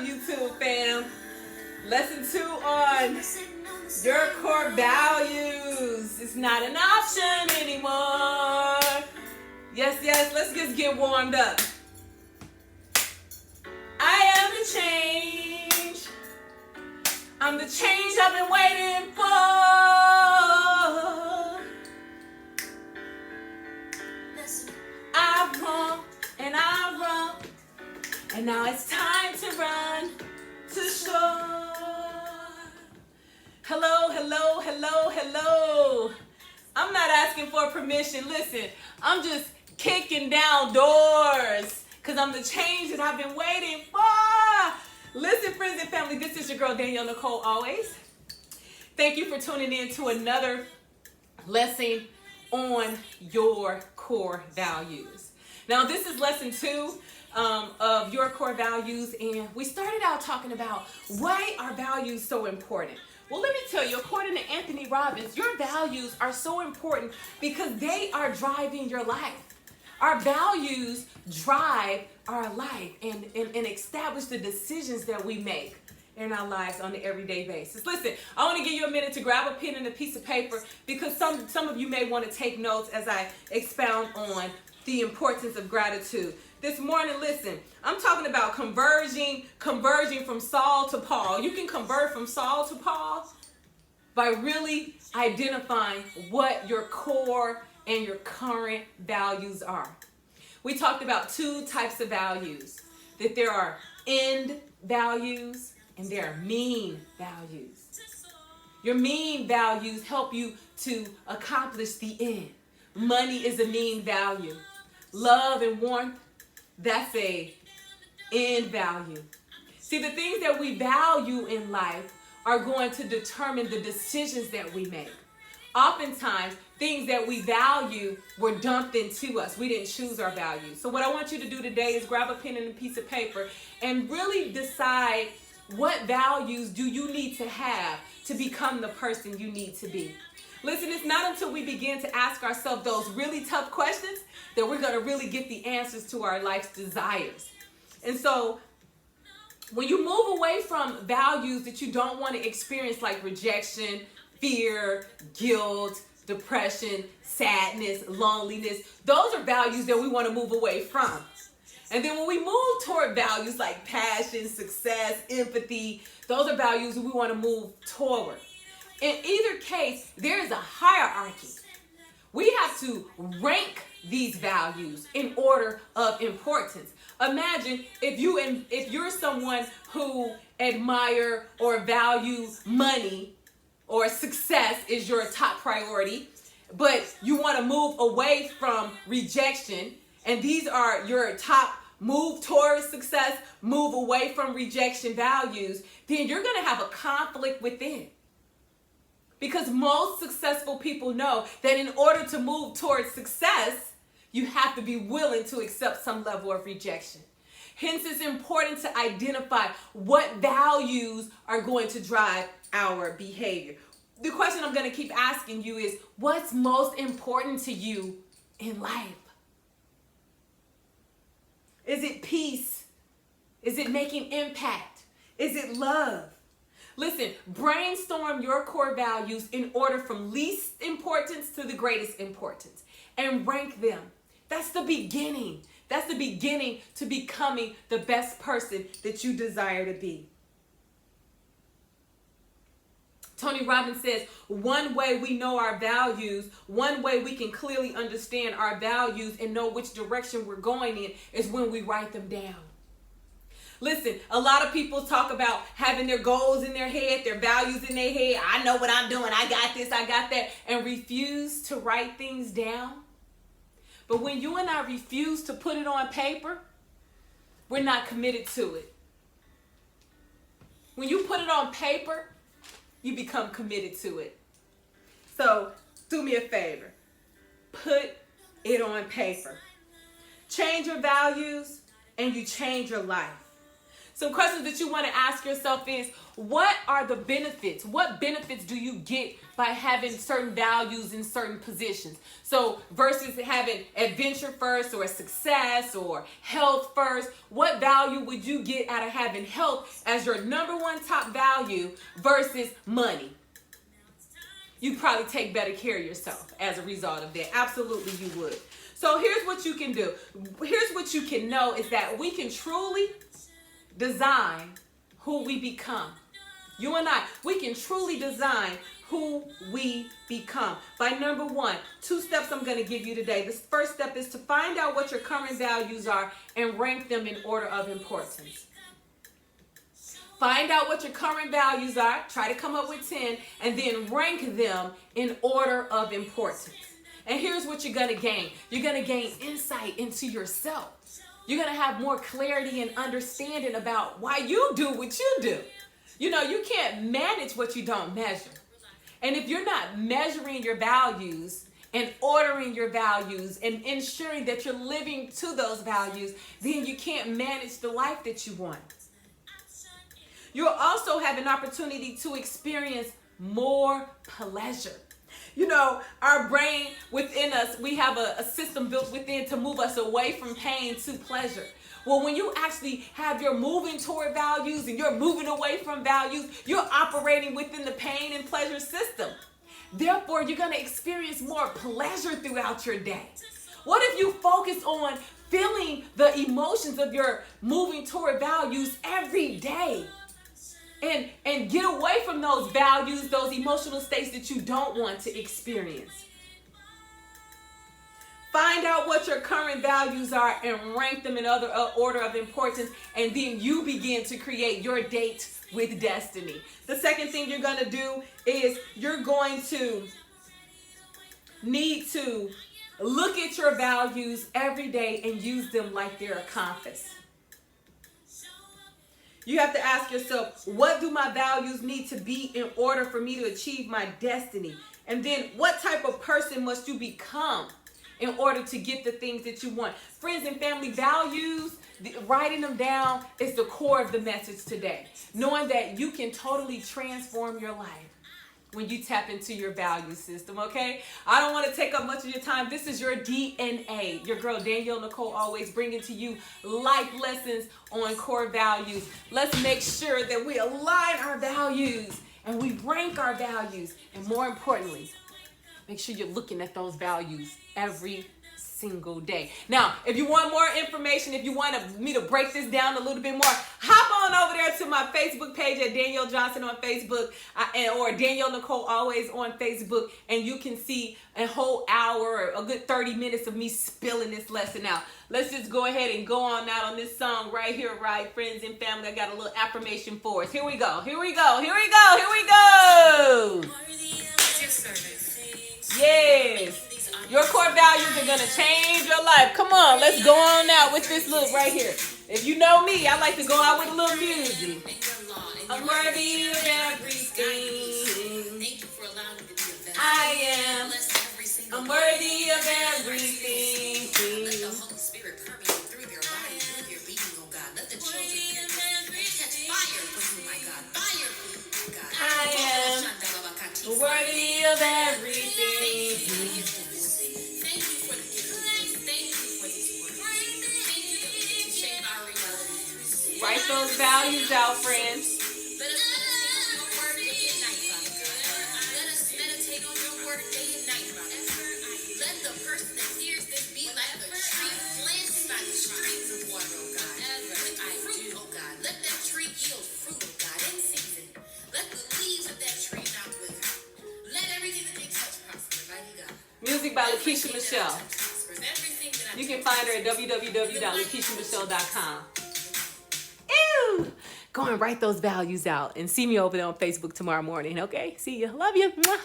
up, YouTube fam? Lesson 2 on your core values. It's not an option anymore. Yes, let's just get warmed up. I am the change. I'm the change I've been waiting for. I've run and I've run, and now it's time to run to shore. Hello. I'm not asking for permission. Listen, I'm just kicking down doors because I'm the change that I've been waiting for. Listen, friends and family, this is your girl Danielle Nicole always. Thank you for tuning in to another lesson on your core values. Now, this is lesson 2 of your core values, and we started out talking about why are values so important. Well, let me tell you, according to Anthony Robbins, your values are so important because they are driving your life. Our values drive our life and establish the decisions that we make in our lives on an everyday basis. Listen, I want to give you a minute to grab a pen and a piece of paper because some of you may want to take notes as I expound on the importance of gratitude. This morning, listen, I'm talking about converging from Saul to Paul. You can convert from Saul to Paul by really identifying what your core and your current values are. We talked about 2 types of values, that there are end values and there are mean values. Your mean values help you to accomplish the end. Money is a mean value. Love and warmth, that's a end value. See, the things that we value in life are going to determine the decisions that we make. Oftentimes, things that we value were dumped into us. We didn't choose our values. So what I want you to do today is grab a pen and a piece of paper and really decide what values do you need to have to become the person you need to be. Listen, it's not until we begin to ask ourselves those really tough questions that we're going to really get the answers to our life's desires. And so when you move away from values that you don't want to experience, like rejection, fear, guilt, depression, sadness, loneliness, those are values that we want to move away from. And then when we move toward values like passion, success, empathy, those are values that we want to move toward. In either case, there is a hierarchy. We have to rank these values in order of importance. Imagine if you're someone who admire or value money or success is your top priority, but you want to move away from rejection, and these are your top move towards success, move away from rejection values, then you're going to have a conflict within. Because most successful people know that in order to move towards success, you have to be willing to accept some level of rejection. Hence, it's important to identify what values are going to drive our behavior. The question I'm going to keep asking you is, what's most important to you in life? Is it peace? Is it making impact? Is it love? Listen, brainstorm your core values in order from least importance to the greatest importance and rank them. That's the beginning. That's the beginning to becoming the best person that you desire to be. Tony Robbins says, one way we know our values, one way we can clearly understand our values and know which direction we're going in is when we write them down. Listen, a lot of people talk about having their goals in their head, their values in their head. I know what I'm doing. I got this, I got that, and refuse to write things down. But when you and I refuse to put it on paper, we're not committed to it. When you put it on paper, you become committed to it. So do me a favor. Put it on paper. Change your values and you change your life. Some questions that you want to ask yourself is, what are the benefits? What benefits do you get by having certain values in certain positions? So versus having adventure first or success or health first, what value would you get out of having health as your number one top value versus money? You probably take better care of yourself as a result of that. Absolutely you would. So here's what you can do. Here's what you can know is that we can truly design who we become. You and I, we can truly design who we become. By number one, 2 steps I'm going to give you today. The first step is to find out what your current values are and rank them in order of importance. Find out what your current values are. Try to come up with 10 and then rank them in order of importance. And here's what you're going to gain. You're going to gain insight into yourself. You're going to have more clarity and understanding about why you do what you do. You know, you can't manage what you don't measure. And if you're not measuring your values and ordering your values and ensuring that you're living to those values, then you can't manage the life that you want. You'll also have an opportunity to experience more pleasure. You know, our brain within us, we have a system built within to move us away from pain to pleasure. Well, when you actually have your moving toward values and you're moving away from values, you're operating within the pain and pleasure system. Therefore, you're going to experience more pleasure throughout your day. What if you focus on feeling the emotions of your moving toward values every day? And get away from those values, those emotional states that you don't want to experience. Find out what your current values are and rank them in other order of importance, and then you begin to create your date with destiny. The second thing you're going to do is you're going to need to look at your values every day and use them like they're a compass. You have to ask yourself, what do my values need to be in order for me to achieve my destiny? And then what type of person must you become in order to get the things that you want? Friends and family, values, writing them down is the core of the message today. Knowing that you can totally transform your life when you tap into your value system, okay? I don't want to take up much of your time. This is your DNA. Your girl, Danielle Nicole, always bringing to you life lessons on core values. Let's make sure that we align our values and we rank our values. And more importantly, make sure you're looking at those values every single day. Now, if you want more information, if you want me to break this down a little bit more, hop on over there to my Facebook page at Danielle Johnson on Facebook, or Danielle Nicole always on Facebook, and you can see a whole hour or a good 30 minutes of me spilling this lesson out. Let's just go ahead and go on out on this song right here, right, friends and family. I got a little affirmation for us. Here we go. Here we go. Here we go. Here we go. Yes. Your core values are going to change your life. Come on, let's go on out with this look right here. If you know me, I like to go out with a little music. I'm worthy of everything I am. I'm worthy of everything. Let the Holy Spirit permeate through their bodies, through their being, oh God. Let the children catch fire for you, my God. Fire for you, my God. I am worthy of everything. Write those values out, friends. Let us meditate on your word day and night, Father God. Let us meditate on your word day and night, Father God. Let the person that hears this be like a tree planted by the streams of water, oh God. I do, oh God. Let that tree yield fruit, oh God, in season. Let the leaves of that tree not wither. Let everything that they touch prosper, mighty God. Music by Lakeisha Michelle. You can find her at www.lakeishamichelle.com. Go and write those values out and see me over there on Facebook tomorrow morning, okay? See you. Love you. Mwah.